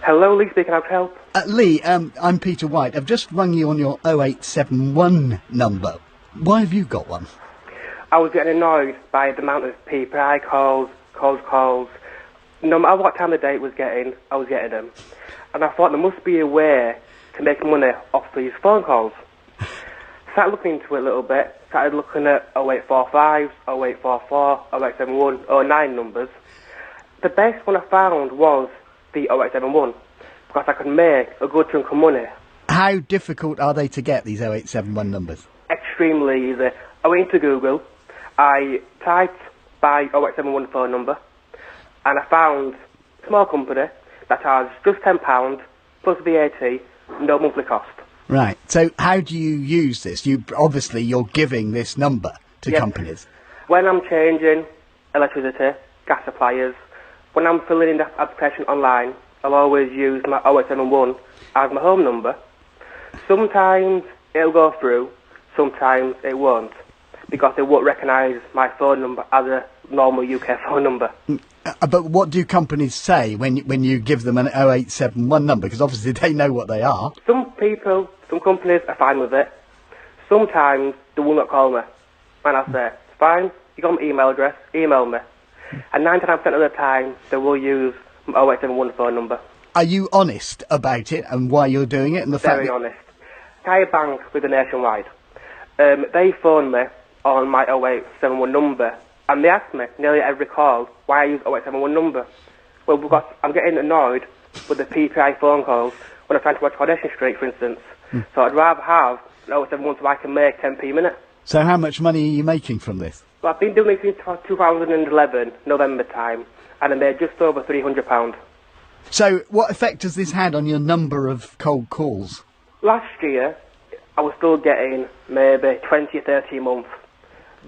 Hello, Lee speaking, how can I help? Lee, I'm Peter White. I've just rung you on your 0871 number. Why have you got one? I was getting annoyed by the amount of PPI calls. No matter what time of day it was getting, I was getting them. And I thought there must be a way to make money off these phone calls. Started looking into it a little bit, started looking at 0845, 0844, 0871, 09 numbers. The best one I found was the 0871, because I could make a good chunk of money. How difficult are they to get, these 0871 numbers? Extremely easy. I went into Google, I typed my 0871 phone number, and I found a small company that has just £10 plus VAT, no monthly cost. Right, so how do you use this? Obviously you're giving this number to companies. When I'm changing electricity, gas suppliers, when I'm filling in the application online, I'll always use my 0871 as my home number. Sometimes it'll go through, sometimes it won't, because it won't recognise my phone number as a normal UK phone number. But what do companies say when you give them an 0871 number? Because obviously they know what they are. Some companies are fine with it. Sometimes they will not call me. And I'll say, it's fine, you got my email address, email me. And 99% of the time, they will use my 0871 phone number. Are you honest about it and why you're doing it? And the Very honest. I bank with the Nationwide. They phone me on my 0871 number, and they ask me nearly every call why I use 0871 number. Well, because I'm getting annoyed with the PPI phone calls when I'm trying to watch Coronation Street, for instance. So I'd rather have an 0871 so I can make 10p a minute. So how much money are you making from this? Well, I've been doing it since 2011, November time, and I made just over £300. So what effect has this had on your number of cold calls? Last year, I was still getting maybe 20 or 30 a month.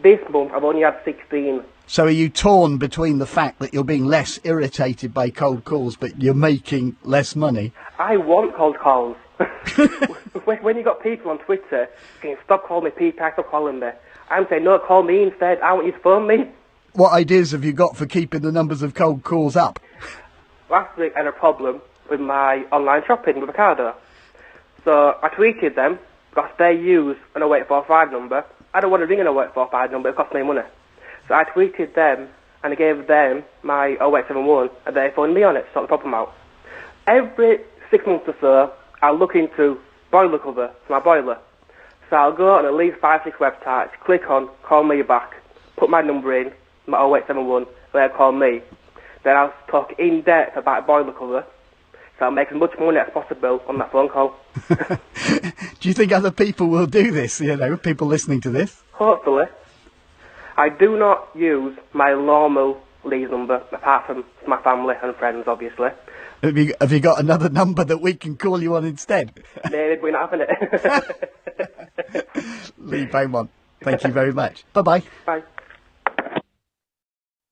This month, I've only had 16. So are you torn between the fact that you're being less irritated by cold calls, but you're making less money? I want cold calls. When you got people on Twitter saying, stop calling me PPI, stop calling me, I'm saying, no, call me instead, I want you to phone me. What ideas have you got for keeping the numbers of cold calls up? Last week I had a problem with my online shopping with Ocado. So I tweeted them, because they use an 0845 number. I don't want to ring an 0845 number, it costs me money. So I tweeted them, and I gave them my 0871, and they phoned me on it to sort the problem out. Every 6 months or so, I'll look into boiler cover for my boiler. So I'll go on at least 5-6 websites, click on call me back, put my number in, my 0871, they'll call me. Then I'll talk in depth about boiler cover, so I'll make as much money as possible on that phone call. Do you think other people will do this, people listening to this? Hopefully. I do not use my normal Leeds number, apart from my family and friends, obviously. Have you got another number that we can call you on instead? Maybe we're not having it. Lee Beaumont, thank you very much. Bye-bye. Bye.